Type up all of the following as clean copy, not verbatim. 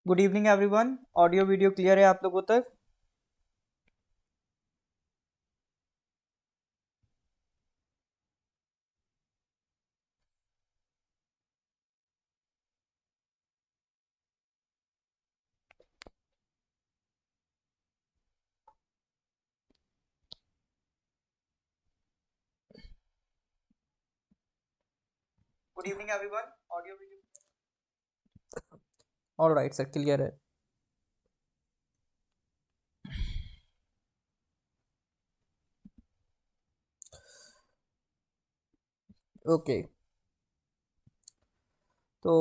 Good evening everyone. Audio video clear है आप लोगों तक? Good evening everyone. Audio video all right sir, clear है। ओके, तो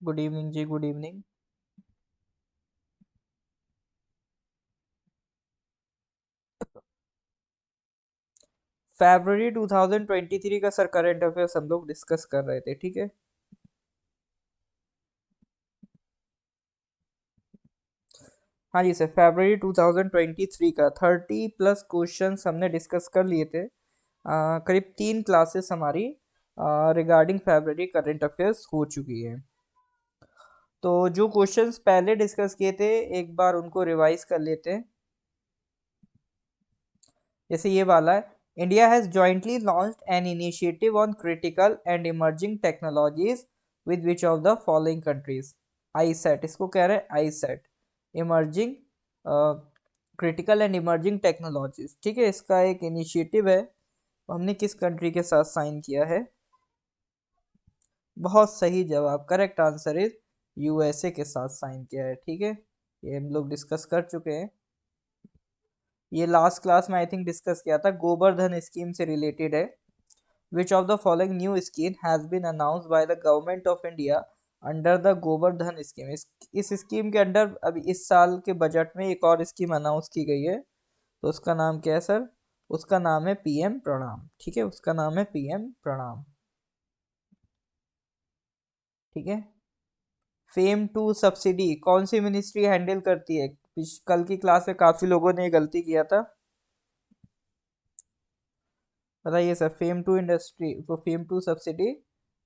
गुड इवनिंग जी, गुड इवनिंग। फरवरी 2023 का सर करंट अफेयर्स हम लोग डिस्कस कर रहे थे, ठीक है। हाँ जी सर, फरवरी 2023 का 30+ क्वेश्चंस हमने डिस्कस कर लिए थे। करीब 3 क्लासेस हमारी रिगार्डिंग फरवरी करंट अफेयर्स हो चुकी है। तो जो क्वेश्चंस पहले डिस्कस किए थे, एक बार उनको रिवाइज कर लेते हैं। जैसे ये वाला है, India has jointly launched an initiative on critical and emerging technologies with which of the following countries. ICET इसको कह रहे हैं, iCET emerging critical and emerging technologies, ठीक है। इसका एक इनिशिएटिव है, हमने किस कंट्री के साथ साइन किया है? बहुत सही जवाब, करेक्ट आंसर इज यूएसए के साथ साइन किया है, ठीक है। ये हम लोग डिस्कस कर चुके हैं। ये लास्ट क्लास में आई थिंक डिस्कस किया था, गोबर स्कीम से रिलेटेड है। Which of the following new scheme has been announced by the government of India under the Gobar scheme? इस स्कीम के अंडर अभी इस साल के बजट में एक और स्कीम अनाउंस की गई है, तो उसका नाम क्या है सर? उसका नाम है पीएम प्रणाम, ठीक है। उसका नाम है पीएम प्रणाम, ठीक है। फेम टू सब्सिडी कौन सी मिनिस्ट्री हैंडल करती है? कल की क्लास में काफी लोगों ने ये गलती किया था। बताइए सर, फेम टू इंडस्ट्री तो फेम टू सब्सिडी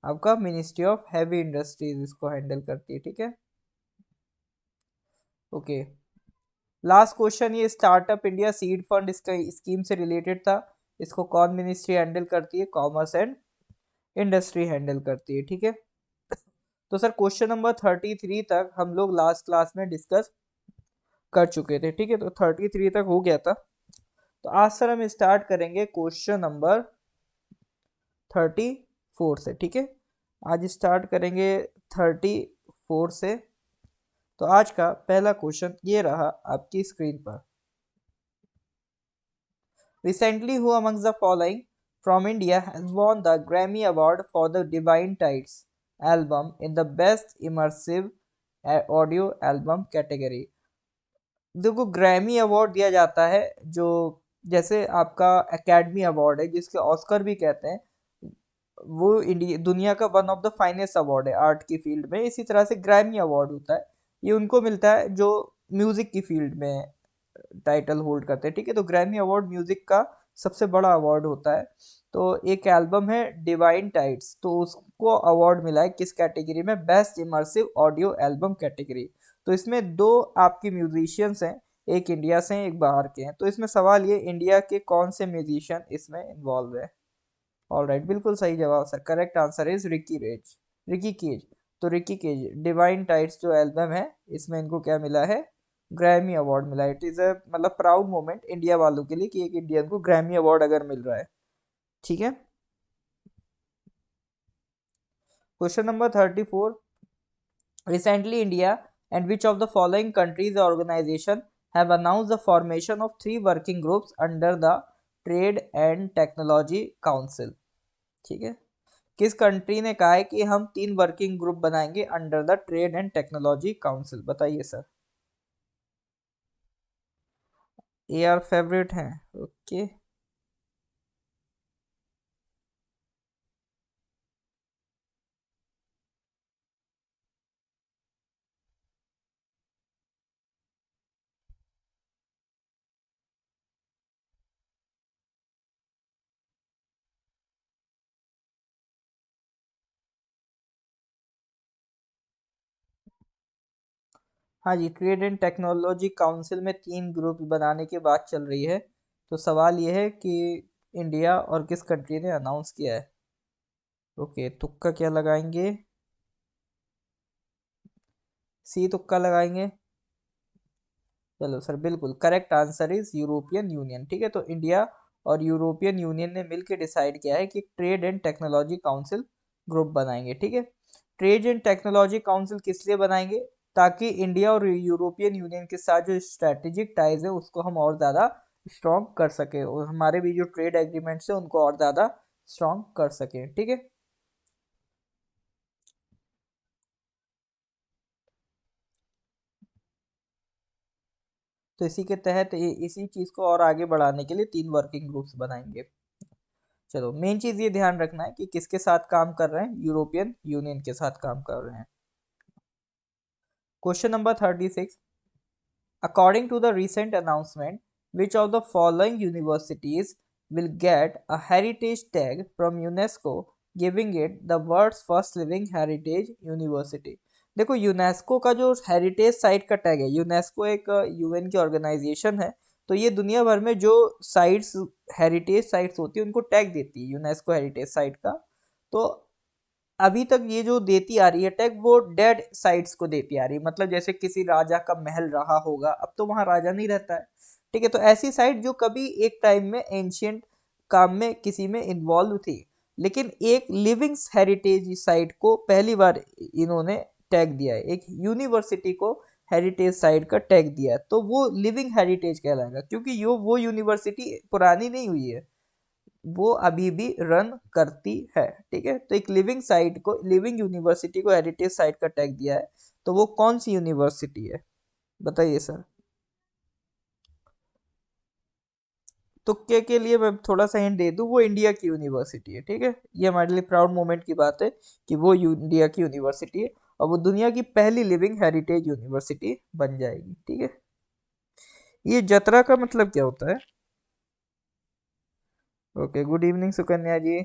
आपका मिनिस्ट्री ऑफ हैवी इंडस्ट्रीज इसको हैंडल करती है, ठीक है। ओके, लास्ट क्वेश्चन, ये स्टार्टअप इंडिया सीड फंड इसका स्कीम से रिलेटेड था। इसको कौन मिनिस्ट्री हैंडल करती है? कॉमर्स एंड इंडस्ट्री हैंडल करती है, ठीक है। तो सर क्वेश्चन नंबर 33 तक हम लोग लास्ट क्लास में डिस्कस कर चुके थे, ठीक है। तो 33 तक हो गया था। तो आज सर हम स्टार्ट करेंगे क्वेश्चन नंबर 34 से, ठीक है। आज स्टार्ट करेंगे 34 से। तो आज का पहला क्वेश्चन ये रहा आपकी स्क्रीन पर। Recently who amongst the following from India has won the Grammy award for the divine tides album in the best immersive audio album category? देखो, ग्रैमी अवार्ड दिया जाता है जो, जैसे आपका एकेडमी अवार्ड है जिसके ऑस्कर भी कहते हैं, वो इंडिया दुनिया का one of the finest award है आर्ट की फील्ड में। इसी तरह से ग्रैमी अवार्ड होता है, ये उनको मिलता है जो म्यूजिक की फील्ड में टाइटल होल्ड करते हैं, ठीक है। तो ग्रैमी अवार्ड म्यूजिक का सबसे बड़ा अवार्ड होता है। तो एक एल्बम है डिवाइन टाइड्स, तो उसको अवार्ड मिला है किस कैटेगरी में? Best immersive audio album category. तो इसमें दो आपके म्यूजिशियंस हैं, एक इंडिया से हैं, एक बाहर के हैं। तो इसमें सवाल ये, इंडिया के कौन से म्यूजिशियन इसमें इन्वॉल्व है? ऑल राइट, बिल्कुल सही जवाब सर, correct answer is Ricky Kej, Ricky Kej. तो रिकी केज डिवाइन टाइड्स जो एल्बम है, इसमें इनको क्या मिला है? ग्रैमी अवार्ड मिला है। इट इज अ मतलब प्राउड मोमेंट इंडिया वालों के लिए कि एक इंडियन को ग्रैमी अवार्ड अगर मिल रहा है, ठीक है। Question number 34, recently India and which of the following countries organisation have announced the formation of 3 working groups under the trade and technology council? ठीक है, किस कंट्री ने कहा है कि हम 3 वर्किंग ग्रुप बनाएंगे under the trade and technology council? बताइए सर। ये आर फेवरेट हैं, ओके। हाँ जी, ट्रेड एंड टेक्नोलॉजी काउंसिल में 3 ग्रुप बनाने की बात चल रही है। तो सवाल ये है कि इंडिया और किस कंट्री ने अनाउंस किया है। ओके, तुक्का क्या लगाएंगे? सी तुक्का लगाएंगे। चलो सर, बिल्कुल correct answer is European union. ठीक है, तो इंडिया और यूरोपियन यूनियन ने मिलकर डिसाइड किया है कि trade and technology council group बनाएंगे। ठीक है, ट्रेड एंड टेक्नोलॉजी काउंसिल किस लिए बनाएंगे? ताकि इंडिया और यूरोपियन यूनियन के साथ जो स्ट्रेटेजिक टाइज है उसको हम और ज़्यादा स्ट्रॉन्ग कर सके, और हमारे भी जो ट्रेड एग्रीमेंट्स है उनको और ज़्यादा स्ट्रॉन्ग कर सके। ठीक है, तो इसी के तहत इसी चीज़ को और आगे बढ़ाने के लिए 3 वर्किंग ग्रुप्स बनाएंगे। चलो, मेन चीज ये ध्यान रखना है कि किसके साथ काम कर रहे हैं, यूरोपियन यूनियन के साथ काम कर रहे हैं। Question number 36। According to the recent announcement, which of the following universities will get a heritage tag from UNESCO, giving it the world's first living heritage university? देखो, यूनेस्को का जो हेरिटेज साइट का टैग है, UNESCO एक UN की organisation है। तो ये दुनिया भर में जो साइट्स, हेरिटेज साइट्स होती है उनको टैग देती है, यूनेस्को हेरिटेज साइट का। तो अभी तक ये जो देती आ रही है टैग, वो डेड साइट्स को देती आ रही है। मतलब जैसे किसी राजा का महल रहा होगा, अब तो वहां राजा नहीं रहता है। ठीक है, तो ऐसी साइट जो कभी एक टाइम में एंशियंट काम में किसी में इन्वॉल्व थी, लेकिन एक लिविंग हेरिटेज साइट को पहली बार इन्होंने टैग दिया है, एक यूनिवर्सिटी को हेरिटेज साइट का टैग दिया है। तो वो लिविंग हेरिटेज कहलाएगा, क्योंकि यो वो यूनिवर्सिटी पुरानी नहीं हुई है, वो अभी भी रन करती है। ठीक है, तो एक लिविंग साइट को, लिविंग यूनिवर्सिटी को हेरिटेज साइट का टैग दिया है। तो वो कौन सी यूनिवर्सिटी है, बताइए सर। तुक्के के लिए मैं थोड़ा सा हिंट दे दूं, वो इंडिया की यूनिवर्सिटी है। ठीक है, ये हमारे लिए प्राउड मोमेंट की बात है कि वो इंडिया की यूनिवर्सिटी है, और वो दुनिया की पहली लिविंग हेरिटेज यूनिवर्सिटी बन जाएगी। ठीक है, ये जतरा का मतलब क्या होता है? ओके, गुड इवनिंग सुकन्या जी।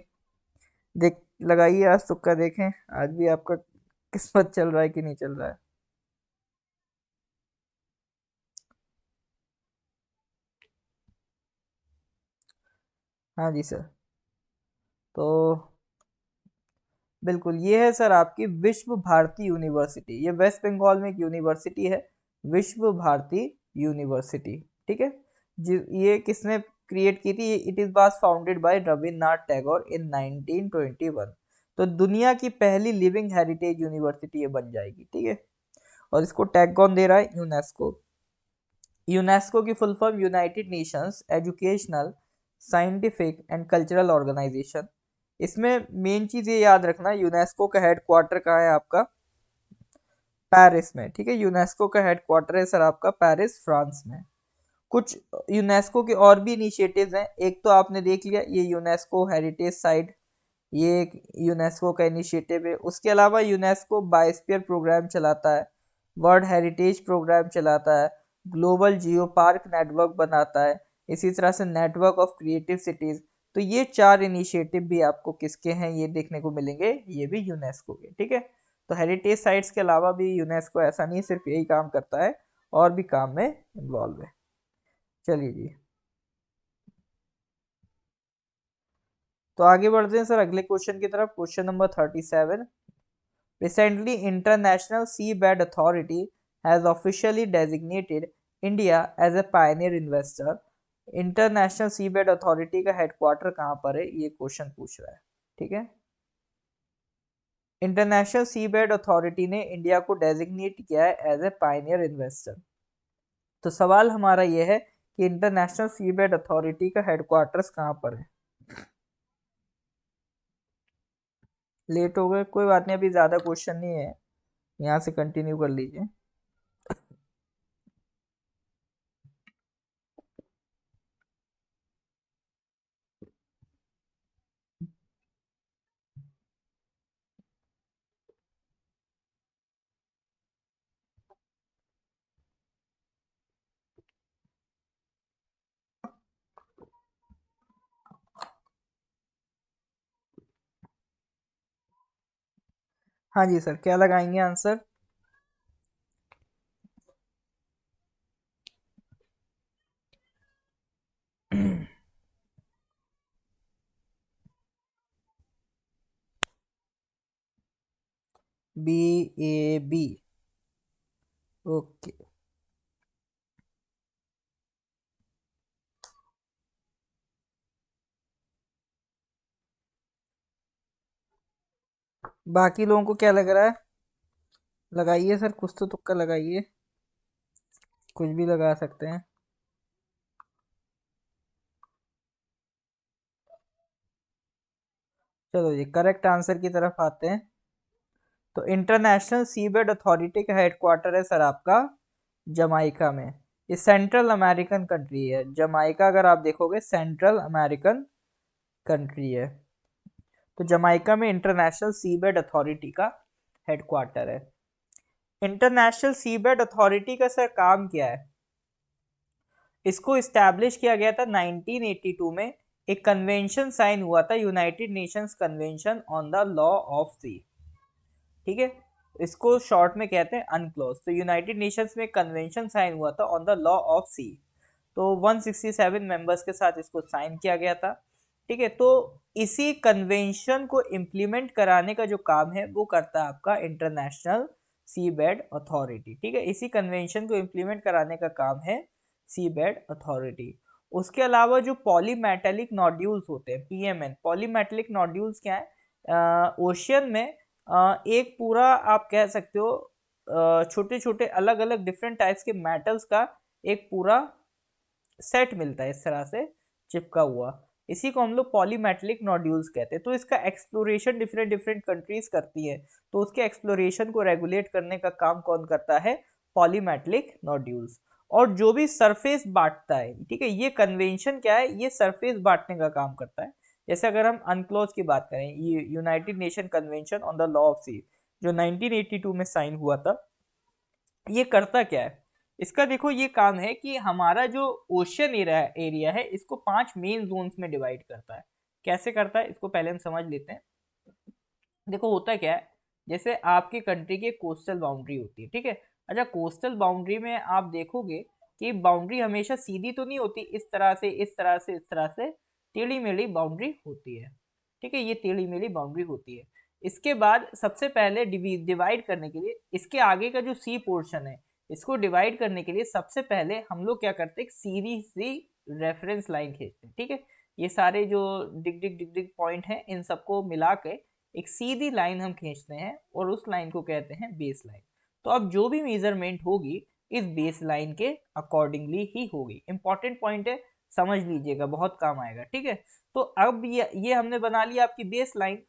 देख, लगाइए आज तुक्का, देखें आज भी आपका किस्मत चल रहा है कि नहीं चल रहा है। हाँ जी सर। तो बिल्कुल, ये है सर आपकी विश्व भारती यूनिवर्सिटी। ये वेस्ट बंगाल में एक यूनिवर्सिटी है, विश्व भारती यूनिवर्सिटी। ठीक है, ये किसने क्रिएट की थी? It is was founded by Rabindranath Tagore in 1921। तो दुनिया की पहली लिविंग हेरिटेज यूनिवर्सिटी ये बन जाएगी। ठीक है, और इसको टैग कौन दे रहा है? यूनेस्को। यूनेस्को की full form United Nations Educational, Scientific and Cultural Organisation. इसमें मेन चीज ये याद रखना, यूनेस्को का हेड क्वार्टर कहाँ है आपका? पेरिस में। ठीक है, यूनेस्को का हेड क्वार्टर है सर आपका पेरिस, फ्रांस में। कुछ यूनेस्को के और भी इनिशिएटिव्स हैं। एक तो आपने देख लिया ये यूनेस्को हेरिटेज साइट, ये एक यूनेस्को का इनिशिएटिव है। उसके अलावा यूनेस्को बायोस्फीयर प्रोग्राम चलाता है, वर्ल्ड हेरिटेज प्रोग्राम चलाता है, ग्लोबल जियो पार्क नेटवर्क बनाता है, इसी तरह से नेटवर्क ऑफ क्रिएटिव सिटीज। तो ये 4 इनिशिएटिव भी आपको किसके हैं ये देखने को मिलेंगे, ये भी यूनेस्को के। ठीक है, तो हेरिटेज साइट्स के अलावा भी यूनेस्को ऐसा नहीं सिर्फ यही काम करता है, और भी काम में इन्वॉल्व है। चलिए जी, तो आगे बढ़ते हैं सर अगले क्वेश्चन की तरफ। Question number 37। Recently, International Seabed Authority has officially designated India as a pioneer investor. International seabed authority का हेडक्वार्टर कहाँ पर है, ये क्वेश्चन पूछ रहा है। ठीक है, इंटरनेशनल सीबेड अथॉरिटी ने इंडिया को डेजिग्नेट किया है एज ए पायनियर इन्वेस्टर। तो सवाल हमारा ये है कि इंटरनेशनल सीबेड अथॉरिटी का हेडक्वार्टर्स कहाँ पर है? लेट हो गए, कोई बात नहीं, अभी ज़्यादा क्वेश्चन नहीं है, यहाँ से कंटिन्यू कर लीजिए। हाँ जी सर, क्या लगाएंगे आंसर? BAB। ओके। बाकी लोगों को क्या लग रहा है? लगाइए सर, कुछ तो तुक्का लगाइए, कुछ भी लगा सकते हैं। चलो जी, करेक्ट आंसर की तरफ आते हैं। तो इंटरनेशनल सीबेड अथॉरिटी का हेडक्वार्टर है सर आपका जमाइका में। ये सेंट्रल अमेरिकन कंट्री है जमाइका, अगर आप देखोगे सेंट्रल अमेरिकन कंट्री है। तो जमाइका में इंटरनेशनल सीबेड अथॉरिटी का हेडक्वार्टर है। इंटरनेशनल सीबेड अथॉरिटी का सर काम क्या है? इसको इस्टेब्लिश किया गया था 1982 में। एक कन्वेंशन साइन हुआ था, United Nations convention on the law of sea. ठीक है, इसको शॉर्ट में कहते हैं अनक्लोज। तो यूनाइटेड नेशंस में कन्वेंशन साइन हुआ था on the law of sea. तो 167 मेंबर्स के साथ इसको साइन किया गया था। ठीक है, तो इसी कन्वेंशन को इम्प्लीमेंट कराने का जो काम है वो करता है आपका इंटरनेशनल सीबेड अथॉरिटी। ठीक है, इसी कन्वेंशन को इम्प्लीमेंट कराने का काम है सीबेड अथॉरिटी। उसके अलावा जो पॉलीमेटेलिक नोड्यूल्स होते हैं, पीएमएन, पॉलीमेटेलिक नोड्यूल्स क्या है? ओशियन में एक पूरा आप कह सकते हो छोटे छोटे अलग अलग डिफरेंट टाइप्स के मेटल्स का एक पूरा सेट मिलता है इस तरह से चिपका हुआ। इसी को हम लोग पॉलीमेटेलिक नोड्यूल्स कहते हैं। तो इसका एक्सप्लोरेशन डिफरेंट डिफरेंट कंट्रीज करती है। तो उसके एक्सप्लोरेशन को रेगुलेट करने का काम कौन करता है? Polymetallic nodules. और जो भी सरफेस बांटता है, ठीक है, ये कन्वेंशन क्या है? ये सरफेस बांटने का काम करता है। जैसे अगर हम अनक्लोज की बात करें, ये United Nation convention on the law of sea जो 1982 में साइन हुआ था, ये करता क्या है? इसका देखो ये काम है कि हमारा जो ओशियन एरिया है इसको 5 मेन जोन्स में डिवाइड करता है। कैसे करता है इसको पहले हम समझ लेते हैं। देखो होता क्या है, जैसे आपकी कंट्री की कोस्टल बाउंड्री होती है, ठीक है। अच्छा, कोस्टल बाउंड्री में आप देखोगे कि बाउंड्री हमेशा सीधी तो नहीं होती, इस तरह से इस तरह से इस तरह से टेढ़ी मेढ़ी बाउंड्री होती है। ठीक है, ये टेढ़ी मेढ़ी बाउंड्री होती है। इसके बाद सबसे पहले डिवाइड करने के लिए इसके आगे का जो सी पोर्शन है, इसको डिवाइड करने के लिए सबसे पहले हम लोग क्या करते हैं? सीधी सी रेफरेंस लाइन खींचते हैं। ठीक है, ये सारे जो डिग डिग डिग डिग पॉइंट हैं इन सबको मिला के एक सीधी लाइन हम खींचते हैं और उस लाइन को कहते हैं बेस लाइन। तो अब जो भी मेजरमेंट होगी इस बेस लाइन के अकॉर्डिंगली ही होगी। इंपॉर्टेंट पॉइंट है, समझ लीजिएगा, बहुत काम आएगा। ठीक है, तो अब ये हमने बना लिया आपकी बेस लाइन।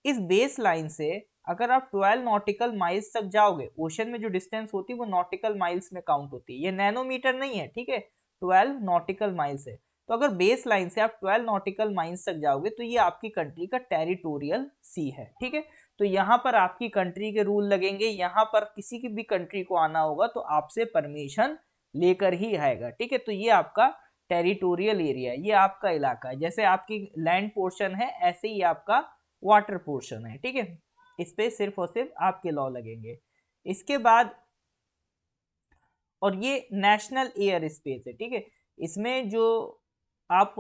इस बेस लाइन से अगर आप 12 नॉटिकल माइल्स तक जाओगे, ओशन में जो डिस्टेंस होती है वो नॉटिकल माइल्स में काउंट होती है, ये नैनोमीटर नहीं है। ठीक है, 12 नॉटिकल माइल्स है। तो अगर बेस लाइन से आप 12 नॉटिकल माइल्स तक जाओगे तो ये आपकी कंट्री का टेरिटोरियल सी है। ठीक है, तो यहाँ पर आपकी कंट्री के रूल लगेंगे। यहाँ पर किसी की भी कंट्री को आना होगा तो आपसे परमिशन लेकर ही आएगा। ठीक है, तो ये आपका टेरिटोरियल एरिया है, ये आपका इलाका है। जैसे आपकी लैंड पोर्शन है ऐसे ही आपका वाटर पोर्शन है। ठीक है, इस पे सिर्फ और सिर्फ आपके लॉ लगेंगे। इसके बाद, और ये नेशनल एयर स्पेस है। ठीक है, इसमें जो आप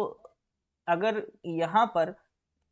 अगर यहाँ पर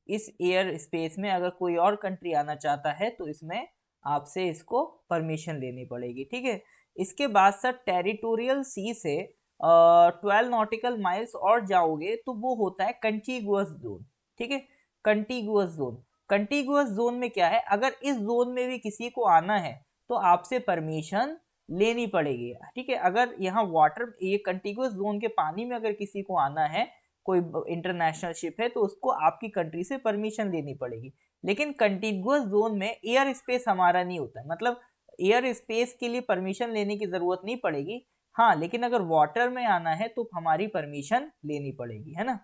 इस एयर स्पेस में अगर कोई और कंट्री आना चाहता है तो इसमें आपसे इसको परमिशन लेनी पड़ेगी। ठीक है, इसके बाद सर टेरिटोरियल सी से 12 नॉटिकल माइल्स और जाओगे तो वो होता है कंटीगुअस जोन। ठीक है, कंटीगुअस जोन। कंटीगुअस जोन में क्या है? अगर इस जोन में भी किसी को आना है तो आपसे परमिशन लेनी पड़ेगी। ठीक है, अगर यहाँ वाटर, ये कंटीगुअस जोन के पानी में अगर किसी को आना है, कोई इंटरनेशनल शिप है, तो उसको आपकी कंट्री से परमिशन लेनी पड़ेगी। लेकिन कंटिगुअस जोन में एयर स्पेस हमारा नहीं होता है, मतलब एयर स्पेस के लिए परमिशन लेने की जरूरत नहीं पड़ेगी। हाँ, लेकिन अगर वाटर में आना है तो हमारी परमिशन लेनी पड़ेगी, है ना।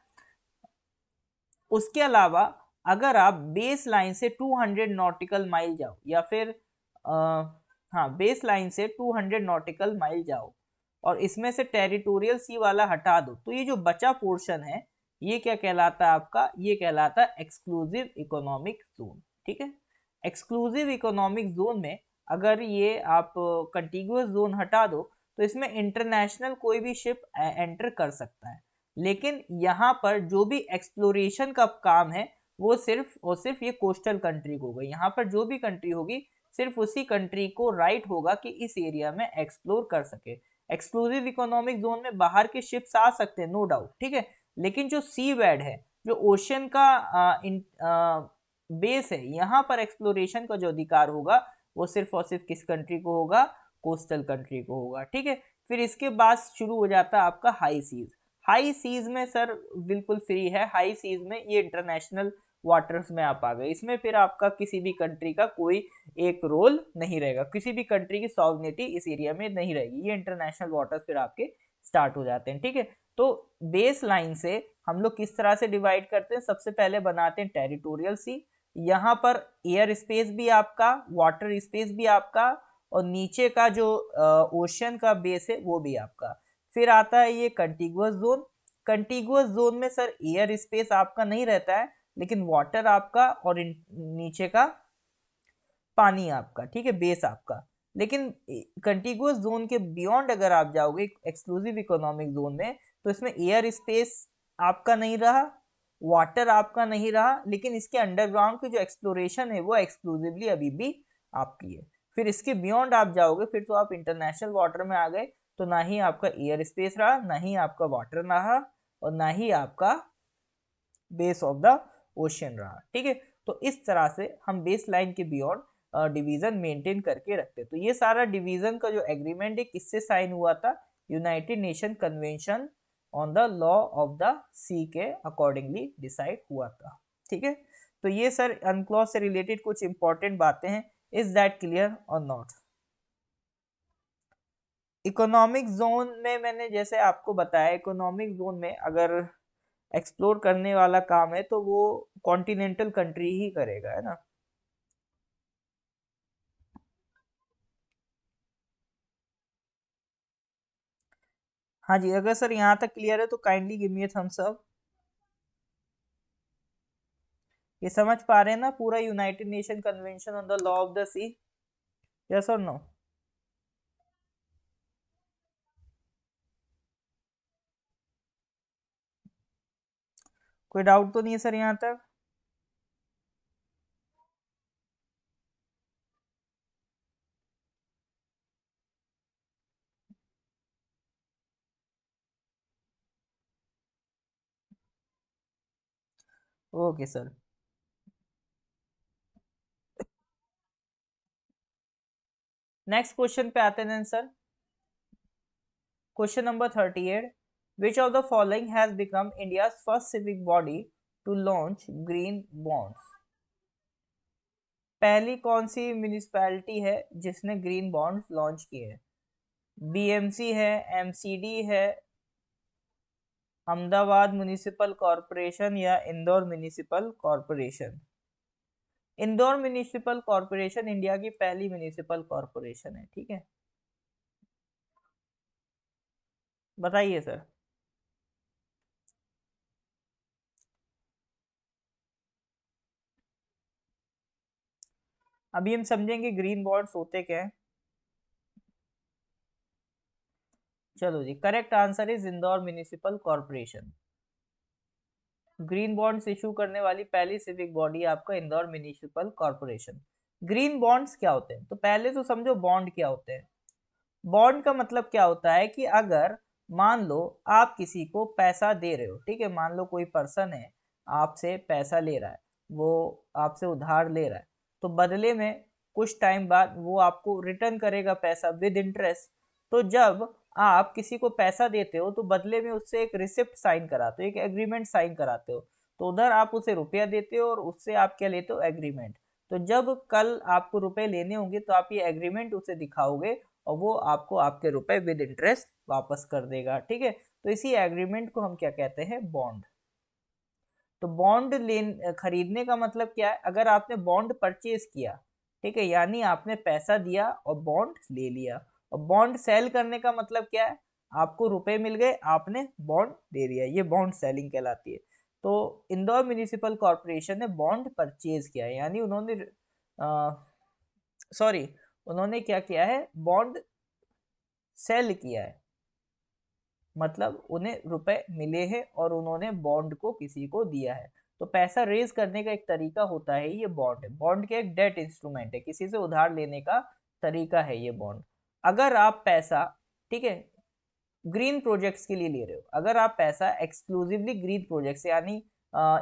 उसके अलावा अगर आप बेस लाइन से 200 नॉटिकल माइल जाओ या फिर हाँ, बेस लाइन से 200 नॉटिकल माइल जाओ और इसमें से टेरिटोरियल सी वाला हटा दो तो ये जो बचा पोर्शन है ये क्या कहलाता है आपका? ये कहलाता है एक्सक्लूसिव इकोनॉमिक जोन। ठीक है, एक्सक्लूसिव इकोनॉमिक जोन में अगर ये आप कंटिगुअस जोन हटा दो तो इसमें इंटरनेशनल कोई भी शिप एंटर कर सकता है। लेकिन यहाँ पर जो भी एक्सप्लोरेशन का काम है वो सिर्फ और सिर्फ ये कोस्टल कंट्री को होगा। यहाँ पर जो भी कंट्री होगी सिर्फ उसी कंट्री को राइट होगा कि इस एरिया में एक्सप्लोर कर सके। एक्सक्लूसिव इकोनॉमिक जोन में बाहर के शिप्स आ सकते हैं, नो डाउट, ठीक है, लेकिन जो सी वेड है, जो ओशन का बेस है, यहाँ पर एक्सप्लोरेशन का जो अधिकार होगा वो सिर्फ और सिर्फ किस कंट्री को होगा, कोस्टल कंट्री को होगा, ठीक है। फिर इसके बाद शुरू हो जाता है आपका हाई सीज। हाई सीज में सर बिल्कुल फ्री है, हाई सीज में ये इंटरनेशनल वाटर्स में आप आ गए, इसमें फिर आपका किसी भी कंट्री का कोई एक रोल नहीं रहेगा, किसी भी कंट्री की सॉवरेनिटी इस एरिया में नहीं रहेगी, ये इंटरनेशनल वाटर्स फिर आपके स्टार्ट हो जाते हैं, ठीक है। तो बेस लाइन से हम लोग किस तरह से डिवाइड करते हैं, सबसे पहले बनाते हैं टेरिटोरियल सी, यहाँ पर एयर स्पेस भी आपका, वाटर स्पेस भी आपका, और नीचे का जो ओशन का बेस है वो भी आपका। फिर आता है ये कंटिगुअस जोन। कंटिगुअस जोन में सर एयर स्पेस आपका नहीं रहता है, लेकिन वाटर आपका और नीचे का पानी आपका, ठीक है, बेस आपका। लेकिन कंटिगुअस जोन के बियॉन्ड अगर आप जाओगे एक्सक्लूसिव इकोनॉमिक जोन में, तो इसमें एयर स्पेस आपका नहीं रहा, वाटर आपका नहीं रहा, लेकिन इसके अंडरग्राउंड की जो एक्सप्लोरेशन है वो एक्सक्लूसिवली अभी भी आपकी है। फिर इसके बियॉन्ड आप जाओगे, फिर तो आप इंटरनेशनल वाटर में आ गए, तो ना ही आपका एयर स्पेस रहा, ना ही आपका वाटर रहा, और ना ही आपका बेस ऑफ द ओशन रहा, ठीक है। तो इस तरह से हम बेस लाइन के बियॉन्ड डिवीजन मेंटेन करके रखते। तो ये सारा डिवीजन का जो एग्रीमेंट है किससे साइन हुआ था, United Nation convention on the law of the sea के अकॉर्डिंगली डिसाइड हुआ था, ठीक है। तो ये सर अनक्लॉज से रिलेटेड कुछ इंपॉर्टेंट बातें हैं, इज दैट क्लियर और नॉट। इकोनॉमिक जोन में मैंने जैसे आपको बताया, इकोनॉमिक जोन में अगर एक्सप्लोर करने वाला काम है तो वो कॉन्टिनेंटल कंट्री ही करेगा, है ना। हाँ जी, अगर सर यहाँ तक क्लियर है तो kindly give me a thumbs up. ये समझ पा रहे हैं ना पूरा United Nation convention on the law of the sea, yes और नो। कोई डाउट तो नहीं है सर यहाँ तक। ओके सर, नेक्स्ट क्वेश्चन पे आते हैं सर। Question number 38, which of the following has become India first civic body to launch green bonds. पहली कौन सी म्यूनिसपैलिटी है जिसने ग्रीन बॉन्ड्स लॉन्च किए हैं? बीएमसी है, एमसीडी है, अहमदाबाद म्युनिसिपल कॉरपोरेशन, या Indore municipal corporation. Indore municipal corporation India की पहली म्युनिसिपल कॉरपोरेशन है, ठीक है। बताइए सर। अभी हम समझेंगे ग्रीन बॉन्ड्स होते क्या है। चलो जी, correct answer is Indore municipal corporation. Green bonds issue करने वाली पहली सिविक बॉडी आपका Indore municipal corporation. Green bonds क्या होते हैं, तो पहले तो समझो बॉन्ड क्या होते हैं। बॉन्ड का मतलब क्या होता है कि अगर मान लो आप किसी को पैसा दे रहे हो, ठीक है, मान लो कोई पर्सन है आपसे पैसा ले रहा है, वो आपसे उधार ले रहा है, तो बदले में कुछ टाइम बाद वो आपको रिटर्न करेगा पैसा विद इंटरेस्ट। तो जब आप किसी को पैसा देते हो तो बदले में उससे एक रिसिप्ट साइन कराते हो, एक एग्रीमेंट साइन कराते हो, तो उधर आप उसे रुपया देते हो और उससे आप क्या लेते हो, एग्रीमेंट। तो जब कल आपको रुपए लेने होंगे तो आप ये एग्रीमेंट उसे दिखाओगे और वो आपको आपके रुपए विद इंटरेस्ट वापस कर देगा, ठीक है। तो इसी एग्रीमेंट को हम क्या कहते हैं, बॉन्ड। तो बॉन्ड लेन खरीदने का मतलब क्या है, अगर आपने बॉन्ड परचेज किया, ठीक है, यानी आपने पैसा दिया और बॉन्ड ले लिया। और बॉन्ड सेल करने का मतलब क्या है, आपको रुपए मिल गए, आपने बॉन्ड दे दिया, ये बॉन्ड सेलिंग कहलाती है। तो इंदौर म्युनिसिपल कॉरपोरेशन ने बॉन्ड परचेज किया है, यानी उन्होंने सॉरी, उन्होंने क्या किया है, बॉन्ड सेल किया है, मतलब उन्हें रुपए मिले हैं और उन्होंने बॉन्ड को किसी को दिया है। तो पैसा रेज करने का एक तरीका होता है ये बॉन्ड। बॉन्ड के एक डेट इंस्ट्रूमेंट है, किसी से उधार लेने का तरीका है ये बॉन्ड। अगर आप पैसा, ठीक है, ग्रीन प्रोजेक्ट्स के लिए ले रहे हो, अगर आप पैसा एक्सक्लूसिवली ग्रीन प्रोजेक्ट्स यानी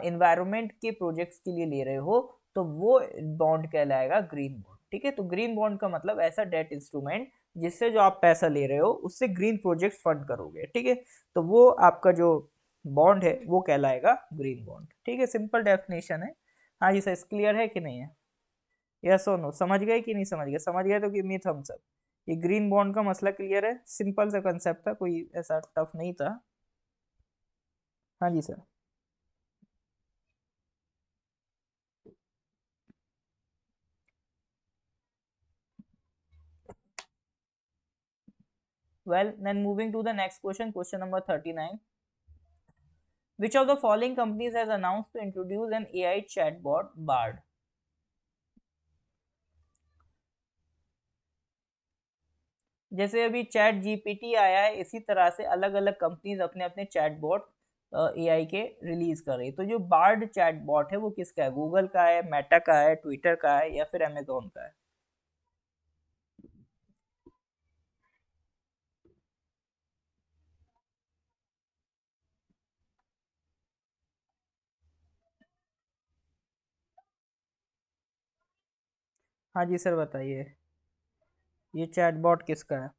इन्वायरमेंट के प्रोजेक्ट्स के लिए ले रहे हो, तो वो बॉन्ड कहलाएगा ग्रीन बॉन्ड। ठीक है, तो ग्रीन बॉन्ड का मतलब ऐसा डेट इंस्ट्रूमेंट जिससे जो आप पैसा ले रहे हो उससे ग्रीन प्रोजेक्ट फंड करोगे। ठीक है, तो वो आपका जो बॉन्ड है वो कहलाएगा ग्रीन बॉन्ड। ठीक है, सिंपल डेफिनेशन है। हाँ जी सर, क्लियर है कि नहीं है? यस और नो, समझ गए कि नहीं समझ गए? समझ गए तो गिव मी थम्स अप। ये ग्रीन बॉन्ड का मसला क्लियर है, सिंपल सा कंसेप्ट था, कोई ऐसा टफ नहीं था। हाँ जी sir. Well, then moving to the next question, question number 39. Which of the following companies has announced to introduce an AI chatbot Bard? जैसे अभी चैट जीपीटी आया है, इसी तरह से अलग अलग कंपनीज अपने अपने चैटबॉट एआई के रिलीज कर रही है। तो जो बार्ड चैटबॉट है वो किसका है? गूगल का है, मेटा का है, ट्विटर का है, या फिर अमेजोन का है? हाँ जी सर, बताइए, ये चैटबॉट किसका है?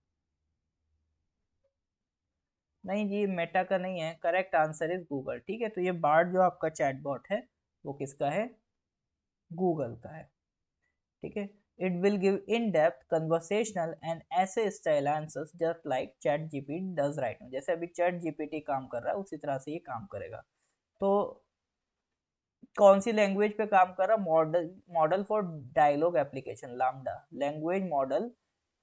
नहीं जी, मेटा का नहीं है, करेक्ट आंसर इज गूगल। ठीक है, तो ये बार्ड जो आपका चैटबॉट है वो किसका है? गूगल का है। ठीक है, it will give in depth conversational and ऐसे style answers just like chat GPT does right now. जैसे अभी चैट जीपीटी काम कर रहा है उसी तरह से ये काम करेगा। तो कौन सी लैंग्वेज पे काम कर रहा? Model model for dialogue application LaMDA, language model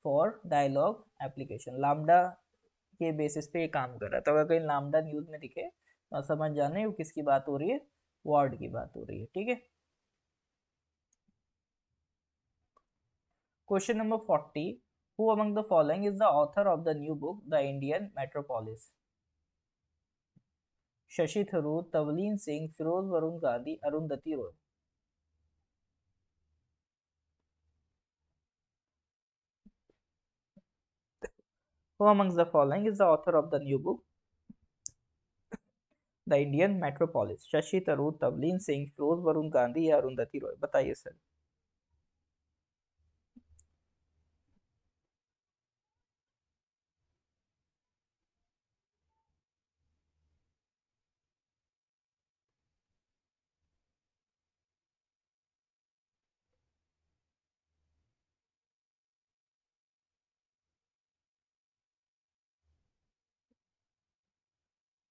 for dialogue application LaMDA के बेसिस पे ये काम कर रहा है। तो अगर कहीं लामडा न्यूज में दिखे तो समझ जाने वो किसकी बात हो रही है, वर्ड की बात हो रही है। ठीक है, question number 40। Who among the following is the author of the new book the Indian metropolis? Shashi Tharoor, Tavleen Singh, Firoz Varun Gandhi, Arundhati Roy. Who amongst the following is the author of the new book the Indian metropolis? Shashi Tharoor, Tavleen Singh, Firoz Varun Gandhi या अरुंधति रॉय? बताइए sir.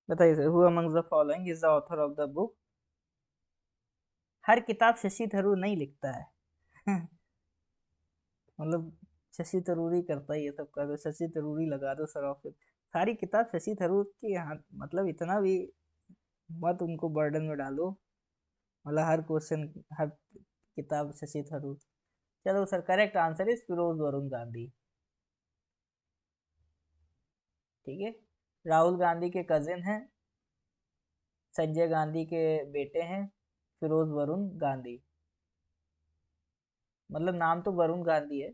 बताइए sir, who amongst the following is the author of the book? हर किताब शशि थरूर नहीं लिखता है। मतलब शशि थरूर ही करता ही है सबका, तो शशि थरूर ही लगा दो सर ऑफ। सारी किताब शशि थरूर की यहाँ, मतलब इतना भी मत उनको बर्डन में डालो। मतलब हर क्वेश्चन, हर किताब शशि थरूर। चलो sir, correct answer is Feroze Varun Gandhi. ठीक है, राहुल गांधी के कजिन हैं, संजय गांधी के बेटे हैं, फिरोज वरुण गांधी। मतलब नाम तो वरुण गांधी है,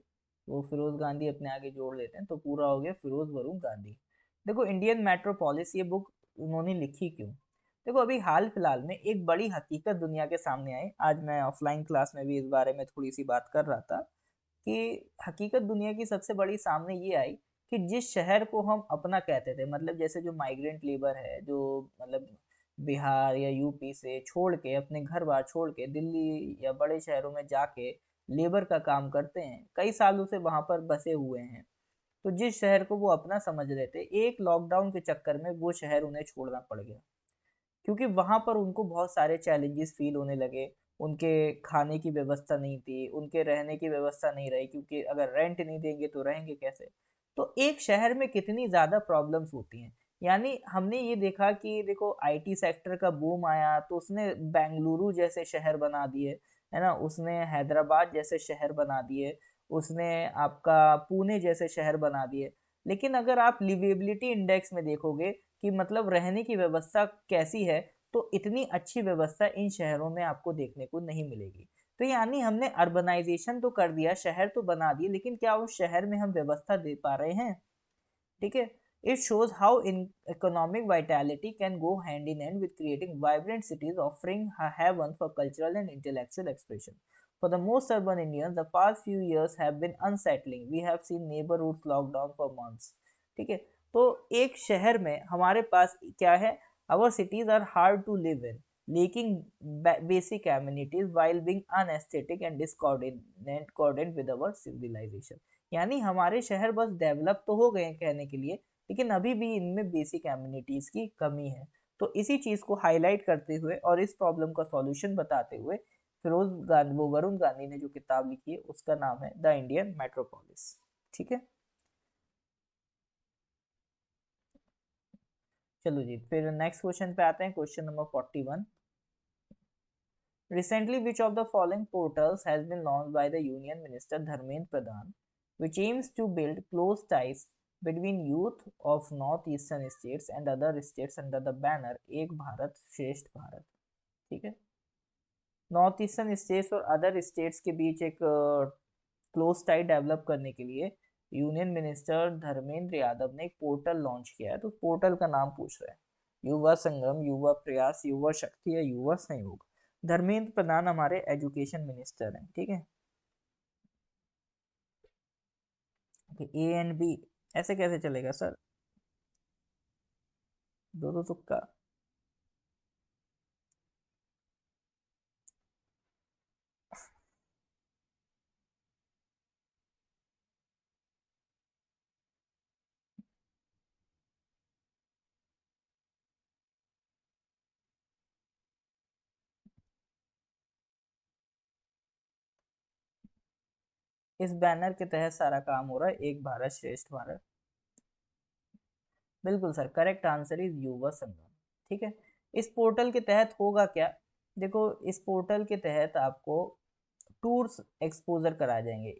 वो फिरोज गांधी अपने आगे जोड़ लेते हैं तो पूरा हो गया फिरोज वरुण गांधी। देखो, इंडियन मेट्रोपोलिस ये बुक उन्होंने लिखी क्यों? देखो, अभी हाल फिलहाल में एक बड़ी हकीकत दुनिया के सामने आई। आज मैं ऑफलाइन क्लास में भी इस बारे में थोड़ी सी बात कर रहा था कि हकीकत दुनिया की सबसे बड़ी सामने ये आई कि जिस शहर को हम अपना कहते थे, मतलब जैसे जो माइग्रेंट लेबर है, जो मतलब बिहार या यूपी से छोड़ के, अपने घर बार छोड़ के दिल्ली या बड़े शहरों में जाके लेबर का काम करते हैं, कई सालों से वहां पर बसे हुए हैं। तो जिस शहर को वो अपना समझ रहे थे, एक लॉकडाउन के चक्कर में वो शहर उन्हें छोड़ना पड़ गया, क्योंकि वहां पर उनको बहुत सारे चैलेंजेस फील होने लगे। उनके खाने की व्यवस्था नहीं थी, उनके रहने की व्यवस्था नहीं रही, क्योंकि अगर रेंट नहीं देंगे तो रहेंगे कैसे? तो एक शहर में कितनी ज्यादा प्रॉब्लम्स होती हैं। यानी हमने ये देखा कि देखो, आईटी सेक्टर का बूम आया तो उसने बेंगलुरु जैसे शहर बना दिए, है ना, उसने हैदराबाद जैसे शहर बना दिए, उसने आपका पुणे जैसे शहर बना दिए। लेकिन अगर आप लिवेबिलिटी इंडेक्स में देखोगे कि मतलब रहने की व्यवस्था कैसी है, तो इतनी अच्छी व्यवस्था इन शहरों में आपको देखने को नहीं मिलेगी। तो यानी हमने अर्बनाइजेशन तो कर दिया, शहर तो बना दिए, लेकिन क्या उस शहर में हम व्यवस्था दे पा रहे हैं? ठीक है। It shows how in economic vitality can go hand in hand with creating vibrant cities offering a haven for cultural and intellectual expression. For the most urban Indians, the past few years have been unsettling. We have seen neighborhoods locked down for months. ठीक है। तो एक शहर में हमारे पास क्या है? Our cities are hard to live in, lacking basic amenities while being unaesthetic and discordant with our civilization. यानी हमारे शहर बस डेवलप तो हो गए हैं कहने के लिए, लेकिन अभी भी इनमें बेसिक एम्यूनिटीज की कमी है। तो इसी चीज को हाईलाइट करते हुए और इस प्रॉब्लम का सॉल्यूशन बताते हुए फिरोज गांधी, वो वरुण गांधी ने जो किताब लिखी है उसका नाम है द इंडियन मेट्रोपोलिस। ठीक है। चलो जी, फिर नेक्स्ट क्वेश्चन पे आते हैं, question number 41। Recently, which of the following portals has been launched by the Union Minister Dharmendra Pradhan, which aims to build close ties between youth of northeastern states and other states under the banner एक भारत श्रेष्ठ भारत? ठीक है। North eastern states और other states के बीच एक close tie develop करने के लिए यूनियन मिनिस्टर धर्मेंद्र यादव ने एक पोर्टल लॉन्च किया है। तो पोर्टल का नाम पूछ रहा है, युवा संगम, युवा प्रयास, युवा शक्ति या युवा संयोग। धर्मेंद्र प्रधान हमारे एजुकेशन मिनिस्टर हैं। ठीक है। ए एंड बी ऐसे कैसे चलेगा सर? दो दो तुक्का। इस बैनर के तहत सारा काम हो रहा है, एक भारत श्रेष्ठ भारत। बिल्कुल sir, correct answer is Yuva Sangam. ठीक है। इस पोर्टल के तहत होगा क्या? देखो, इस पोर्टल के तहत आपको टूर्स एक्सपोजर कराए जाएंगे।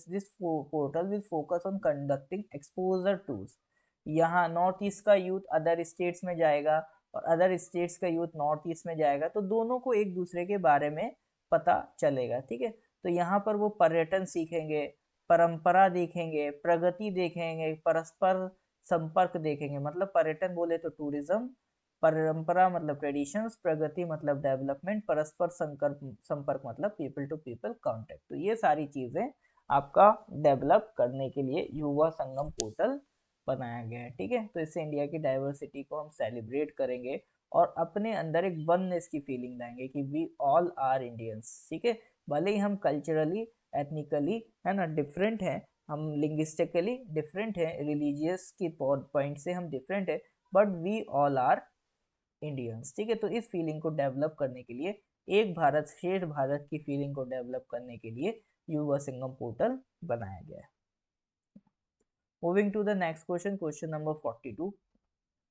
This portal will focus on conducting exposure tours. यहाँ नॉर्थ ईस्ट का यूथ अदर स्टेट्स में जाएगा और अदर स्टेट्स का यूथ नॉर्थ ईस्ट में जाएगा, तो दोनों को एक दूसरे के बारे में पता चलेगा। ठीक है। तो यहाँ पर वो पर्यटन सीखेंगे, परंपरा देखेंगे, प्रगति देखेंगे, परस्पर संपर्क देखेंगे। मतलब पर्यटन बोले तो टूरिज्म, परंपरा मतलब ट्रेडिशंस, प्रगति मतलब डेवलपमेंट, परस्पर संपर्क संपर्क मतलब पीपल टू पीपल कांटेक्ट। तो ये सारी चीजें आपका डेवलप करने के लिए युवा संगम पोर्टल बनाया गया है। ठीक है। तो इससे इंडिया की डाइवर्सिटी को हम सेलिब्रेट करेंगे और अपने अंदर एक वननेस की फीलिंग लाएंगे कि वी ऑल आर इंडियंस। ठीक है। भले ही हम कल्चरली, एथनिकली है ना डिफरेंट है, हम लिंग्विस्टिकली डिफरेंट है, रिलीजियस की पॉइंट से हम डिफरेंट है, but we all are Indians. ठीक है। तो इस फीलिंग को डेवलप करने के लिए, एक भारत श्रेष्ठ भारत की फीलिंग को डेवलप करने के लिए युवा संगम पोर्टल बनाया गया है। Moving to the next question, question number 42।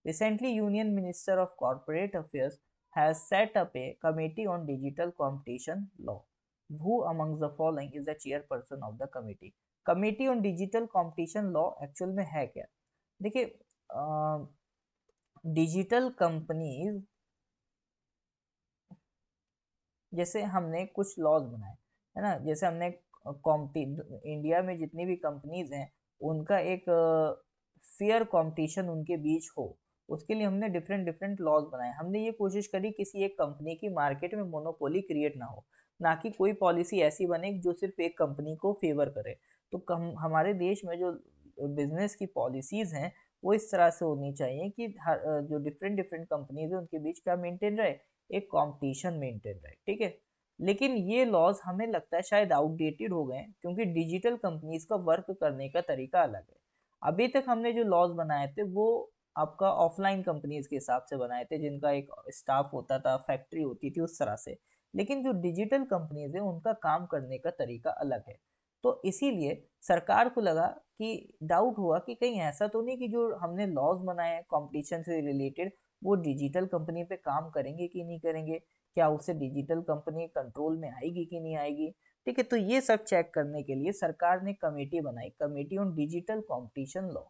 Recently, Union Minister of Corporate Affairs has set up a committee on digital competition law. Who amongst the following is the chairperson of the committee? Committee on Digital Competition Law actual में है क्या? देखिए, digital companies, जैसे हमने कुछ laws बनाए है ना, जैसे हमने कॉम्पटी इंडिया में जितनी भी कंपनीज हैं उनका एक फेयर कंपटीशन उनके बीच हो, उसके लिए हमने डिफरेंट डिफरेंट लॉज बनाए। हमने ये कोशिश करी किसी एक कंपनी की मार्केट में मोनोपोली क्रिएट ना हो, ना कि कोई पॉलिसी ऐसी बने जो सिर्फ एक कंपनी को फेवर करे। तो हमारे देश में जो बिजनेस की पॉलिसीज हैं वो इस तरह से होनी चाहिए कि जो डिफरेंट डिफरेंट कंपनीज है उनके बीच क्या मेंटेन रहे, एक कंपटीशन मेंटेन रहे। ठीक है। लेकिन ये लॉज हमें लगता है शायद आउटडेटेड हो गए हैं, क्योंकि डिजिटल कंपनीज का वर्क करने का तरीका अलग है। अभी तक हमने जो लॉज बनाए थे वो आपका ऑफलाइन कंपनीज के हिसाब से बनाए थे, जिनका एक स्टाफ होता था, फैक्ट्री होती थी, उस तरह से। लेकिन जो डिजिटल कंपनीज है उनका काम करने का तरीका अलग है। तो इसीलिए सरकार को लगा कि डाउट हुआ कि कहीं ऐसा तो नहीं कि जो हमने लॉज बनाए हैं कंपटीशन से रिलेटेड वो डिजिटल कंपनी पे काम करेंगे कि नहीं करेंगे, क्या उससे डिजिटल कंपनी कंट्रोल में आएगी कि नहीं आएगी। ठीक है। तो ये सब चेक करने के लिए सरकार ने कमेटी बनाई, committee on digital competition law.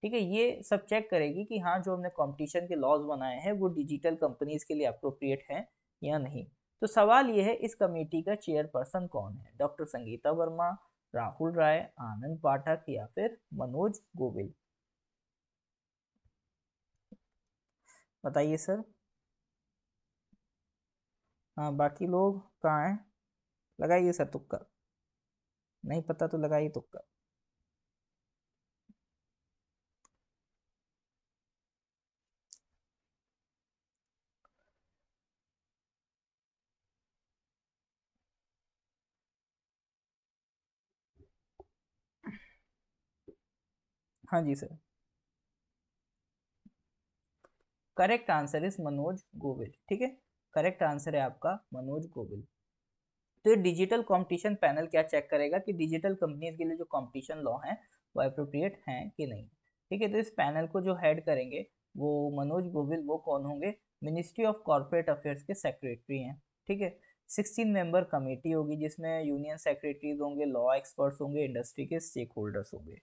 ठीक है, ये सब चेक करेगी कि हाँ जो हमने कंपटीशन के लॉज बनाए हैं वो डिजिटल कंपनीज के लिए अप्रोप्रिएट हैं या नहीं। तो सवाल ये है, इस कमेटी का चेयरपर्सन कौन है? डॉक्टर संगीता वर्मा, राहुल राय, आनंद पाठक या फिर मनोज गोविल? बताइए सर। हाँ, बाकी लोग कहाँ हैं? लगाइए सर तुक्का। नहीं पता तो लगाइए तुक्का। हाँ जी sir. Correct answer is Manoj Govil. ठीक है, करेक्ट आंसर है आपका मनोज गोविल। तो ये डिजिटल कंपटीशन पैनल क्या चेक करेगा कि डिजिटल कंपनीज के लिए जो कंपटीशन लॉ है वो अप्रोप्रिएट हैं कि नहीं। ठीक है, तो इस पैनल को जो हेड करेंगे वो मनोज गोविल। वो कौन होंगे? मिनिस्ट्री ऑफ कॉर्पोरेट अफेयर्स के सेक्रेटरी हैं। ठीक है, 16 मेंबर कमेटी होगी जिसमें यूनियन सेक्रेटरीज होंगे, लॉ एक्सपर्ट्स होंगे, इंडस्ट्री के स्टेक होल्डर्स होंगे।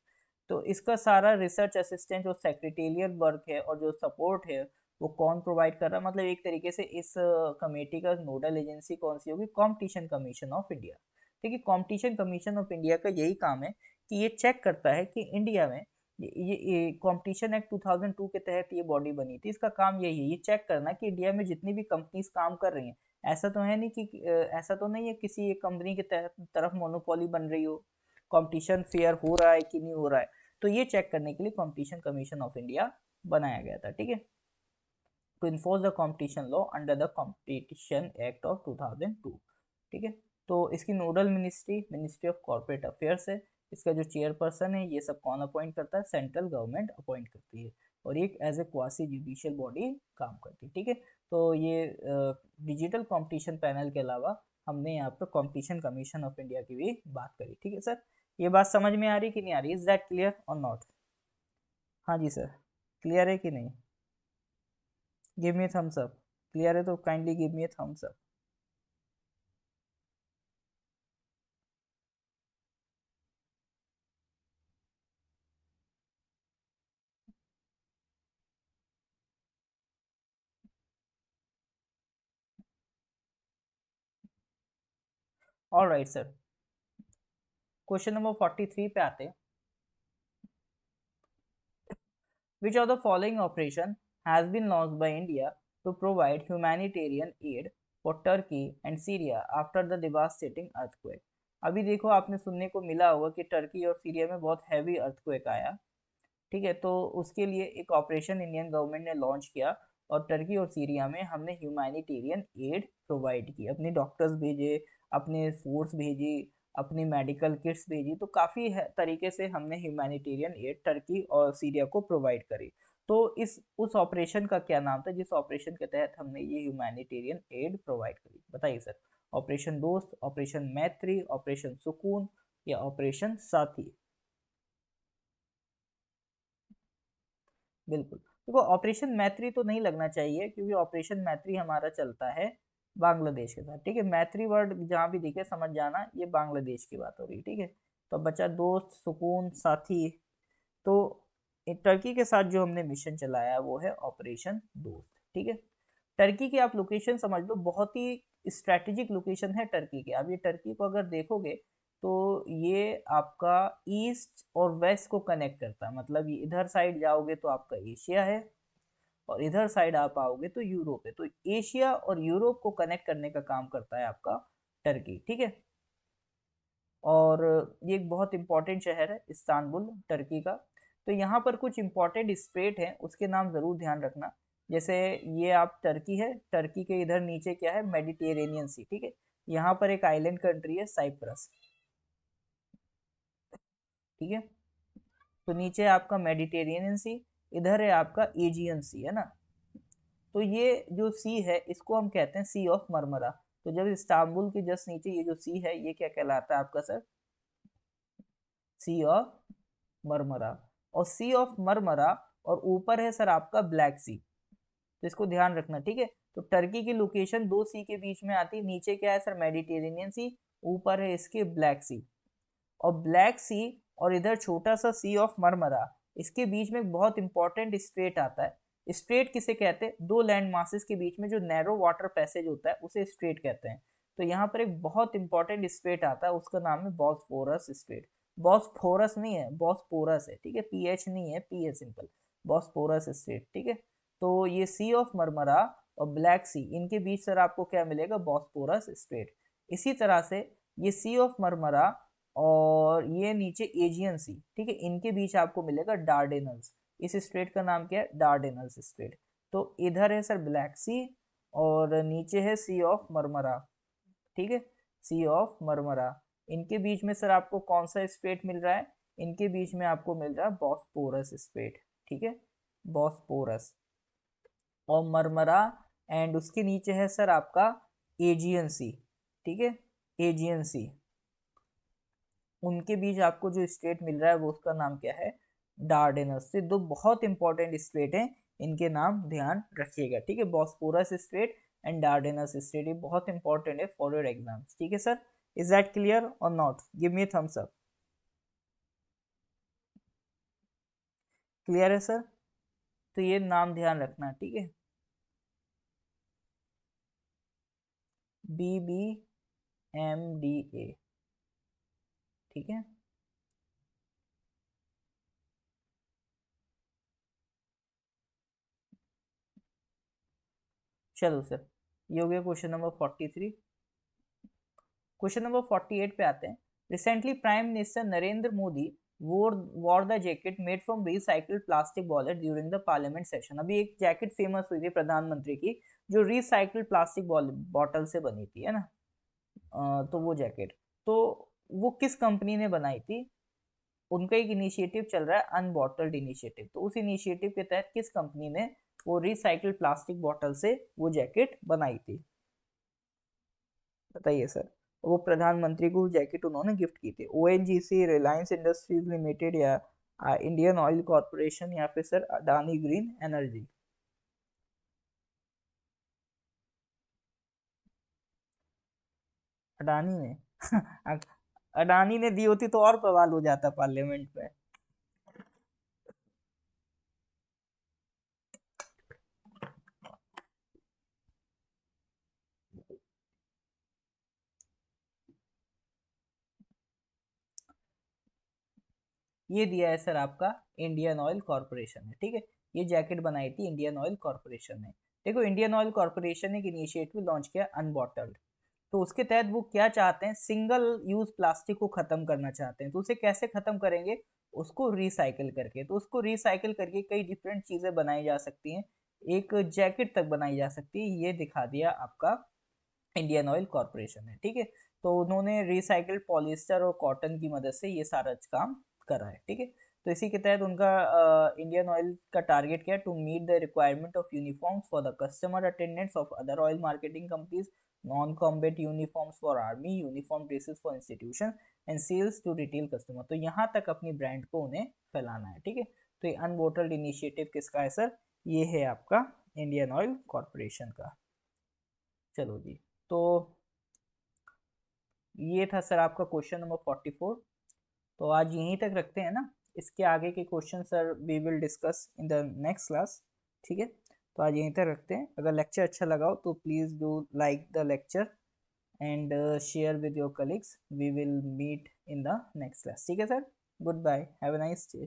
तो इसका सारा रिसर्च असिस्टेंट जो सेक्रेटेरियल वर्क है और जो सपोर्ट है वो कौन प्रोवाइड कर रहा है? मतलब एक तरीके से इस कमेटी का नोडल एजेंसी कौन सी होगी? Competition commission of India. ठीक है, कंपटीशन कमीशन ऑफ इंडिया का यही काम है कि ये चेक करता है कि इंडिया में ये कंपटीशन एक्ट 2002 के तहत ये बॉडी बनी थी। इसका काम यही है, ये चेक करना कि इंडिया में जितनी भी कंपनीज काम कर रही हैं, ऐसा तो है नहीं कि ऐसा तो नहीं है किसी एक कंपनी के तरफ मोनोपोली बन रही हो, कंपटीशन फेयर हो रहा है कि नहीं हो रहा है। तो ये चेक करने के लिए कंपटीशन कमीशन ऑफ इंडिया बनाया गया था। ठीक है, to enforce the competition law under the competition act of 2002। ठीक है, तो इसकी nodal ministry ministry of corporate affairs है। इसका जो चेयरपर्सन है ये सब कौन अपॉइंट करता है? सेंट्रल गवर्नमेंट अपॉइंट करती है, और ये as a quasi judicial body काम करती है। ठीक है, तो ये डिजिटल कंपटीशन पैनल के अलावा हमने यहाँ पर कंपटीशन कमीशन ऑफ इंडिया की भी बात करी। ठीक है सर, ये बात समझ में आ रही कि नहीं आ रही? इज दैट क्लियर और नॉट? हाँ जी सर, क्लियर है कि नहीं? Give me thumbs up. Clear है तो kindly give me thumbs up. All right sir, question number 43 पे आते हैं। Which of the following operation has been launched by India to provide humanitarian aid for Turkey and Syria after the devastating earthquake? अभी देखो, आपने सुनने को मिला होगा कि टर्की और सीरिया में बहुत हैवी अर्थक्वेक आया। ठीक है, तो उसके लिए एक ऑपरेशन इंडियन गवर्नमेंट ने लॉन्च किया, और टर्की और सीरिया में हमने ह्यूमैनिटेरियन एड प्रोवाइड की, अपने डॉक्टर्स भेजे, अपने फोर्स भेजी, अपनी मेडिकल किट्स भेजी। तो काफ़ी तरीके से हमने ह्यूमैनिटेरियन एड टर्की और सीरिया को प्रोवाइड करी। तो इस उस ऑपरेशन का क्या नाम था जिस ऑपरेशन के तहत हमने ये ह्यूमैनिटेरियन एड प्रोवाइड करी? बताइए सर। ऑपरेशन दोस्त, ऑपरेशन मैत्री, ऑपरेशन सुकून या ऑपरेशन साथी? बिल्कुल, देखो ऑपरेशन मैत्री तो नहीं लगना चाहिए क्योंकि ऑपरेशन मैत्री हमारा चलता है बांग्लादेश के साथ। ठीक है, मैत्री वर्ड जहाँ भी दिखे समझ जाना ये बांग्लादेश की बात हो रही है। ठीक है, तो बचा दोस्त, सुकून, साथी। तो टर्की के साथ जो हमने मिशन चलाया वो है ऑपरेशन दोस्त। ठीक है, टर्की की आप लोकेशन समझ लो, बहुत ही स्ट्रेटेजिक लोकेशन है टर्की की। आप ये टर्की को अगर देखोगे तो ये आपका ईस्ट और वेस्ट को कनेक्ट करता है। मतलब ये इधर साइड जाओगे तो आपका एशिया है, और इधर साइड आप आओगे तो यूरोप है। तो एशिया और यूरोप को कनेक्ट करने का काम करता है आपका टर्की। ठीक है, और ये एक बहुत इंपॉर्टेंट शहर है इस्तांबुल टर्की का। तो यहाँ पर कुछ इंपॉर्टेंट स्टेट हैं, उसके नाम ज़रूर ध्यान रखना। जैसे ये आप टर्की है, टर्की के इधर नीचे क्या है? मेडिटेरेनियन सी। ठीक है, यहाँ पर एक आइलैंड कंट्री है साइप्रस। ठीक है, तो नीचे आपका मेडिटेरेनियन सी, इधर है आपका एजियन सी, है ना? तो ये जो सी है इसको हम कहते हैं सी ऑफ मरमरा। तो जब इस्तांबुल के जस्ट नीचे ये जो सी है ये क्या कहलाता है आपका सर? C of Marmara. और सी ऑफ मरमरा और ऊपर है सर आपका ब्लैक सी। तो इसको ध्यान रखना। ठीक है, तो टर्की की लोकेशन दो सी के बीच में आती है। नीचे क्या है सर? मेडिटेरेनियन सी, ऊपर है इसके ब्लैक सी। और ब्लैक सी और इधर छोटा सा सी ऑफ मरमरा, इसके बीच में एक बहुत इंपॉर्टेंट स्ट्रेट आता है। स्ट्रेट किसे कहते हैं? दो लैंड मासेस के बीच में जो नैरो वाटर पैसेज होता है उसे स्ट्रेट कहते हैं। तो यहाँ पर एक बहुत इंपॉर्टेंट स्ट्रेट आता है, उसका नाम है बॉस्फोरस स्ट्रेट। बॉस्फोरस नहीं है, बॉस्फोरस है, ठीक है, पीएच नहीं है, पी है सिंपल। बॉस्फोरस स्ट्रेट, ठीक है। तो ये सी ऑफ मरमरा और ब्लैक सी, इनके बीच सर आपको क्या मिलेगा? Bosphorus straight. इसी तरह से ये सी ऑफ मरमरा और ये नीचे एजियन सी, ठीक है, इनके बीच आपको मिलेगा डार्डेनल्स। इस स्ट्रेट का नाम क्या है? डार्डेनल्स स्ट्रेट। तो इधर है सर ब्लैक सी और नीचे है सी ऑफ मरमरा, ठीक है, सी ऑफ मरमरा। इनके बीच में सर आपको कौन सा स्ट्रेट मिल रहा है? इनके बीच में आपको मिल रहा है बॉस्फोरस स्ट्रेट, ठीक है, बॉस्फोरस और मरमरा। एंड उसके नीचे है सर आपका एजियन सी, ठीक है, एजियन सी। उनके बीच आपको जो स्ट्रेट मिल रहा है वो उसका नाम क्या है? डार्डेनस। से दो बहुत इंपॉर्टेंट स्ट्रेट हैं, इनके नाम ध्यान रखिएगा, ठीक है, बॉस्फोरस स्ट्रेट एंड डार्डेनस स्ट्रेट, ये बहुत इंपॉर्टेंट है फॉर योर एग्जाम्स, ठीक है सर। इज दैट क्लियर और not? Give me thumbs up. Clear है सर? तो ये नाम ध्यान रखना, ठीक है, BBMDA, ठीक है। चलो सर, ये हो गया क्वेश्चन नंबर 43। क्वेश्चन नंबर 48 पे आते हैं। Recently prime minister Narendra Modi wore the jacket made from recycled plastic bottle during the parliament session. अभी एक जैकेट फेमस हुई थी प्रधानमंत्री की, जो रिसाइकल्ड प्लास्टिक बॉटल से बनी थी, है ना। तो वो जैकेट, तो वो किस कंपनी ने बनाई थी? उनका एक इनिशिएटिव चल रहा है अनबॉटल्ड इनिशिएटिव, तो उस इनिशिएटिव के तहत किस कंपनी ने वो रिसाइकल्ड प्लास्टिक बॉटल से वो जैकेट बनाई थी? बताइए सर। वो प्रधानमंत्री को जैकेट उन्होंने गिफ्ट की थी। ओएनजीसी, रिलायंस इंडस्ट्रीज लिमिटेड या इंडियन ऑयल कॉर्पोरेशन या फिर sir Adani green energy? Adani ने अडानी ने दी होती तो और बवाल हो जाता पार्लियामेंट में। ये दिया है सर आपका इंडियन ऑयल कॉर्पोरेशन है, ठीक है। ये जैकेट बनाई थी इंडियन ऑयल कॉर्पोरेशन ने। देखो, इंडियन ऑयल कॉर्पोरेशन ने एक इनिशिएटिव लॉन्च किया अनबॉटल्ड। तो उसके तहत वो क्या चाहते हैं? सिंगल यूज प्लास्टिक को खत्म करना चाहते हैं। तो उसे कैसे खत्म करेंगे? उसको रिसाइकिल करके। तो उसको रिसाइकिल करके कई डिफरेंट चीजें बनाई जा सकती हैं, एक जैकेट तक बनाई जा सकती है। ये दिखा दिया आपका इंडियन ऑयल कॉर्पोरेशन है, ठीक है। तो उन्होंने रिसाइकल्ड पॉलिएस्टर और कॉटन की मदद से ये सारा काम करा है, ठीक है। तो इसी के तहत उनका इंडियन ऑयल का टारगेट क्या है? To meet the requirement of uniforms for the customer attendants of other oil marketing companies, non combat uniforms for army, uniform dresses for institution and sales to retail customer. तो यहाँ तक अपनी brand को उन्हें फैलाना है, ठीक है। तो ये अनबोटल्ड इनिशिएटिव किसका है सर? ये है आपका इंडियन ऑयल कॉर्पोरेशन का। चलो जी, तो ये था सर आपका क्वेश्चन नंबर 44। तो आज यहीं तक रखते हैं ना। इसके आगे के question sir we will discuss in the next class, ठीक है। तो आज यहीं तक रखते हैं। अगर लेक्चर अच्छा लगा हो तो please do like the lecture and share with your colleagues. We will meet in the next class, ठीक है sir. Goodbye, have a nice day.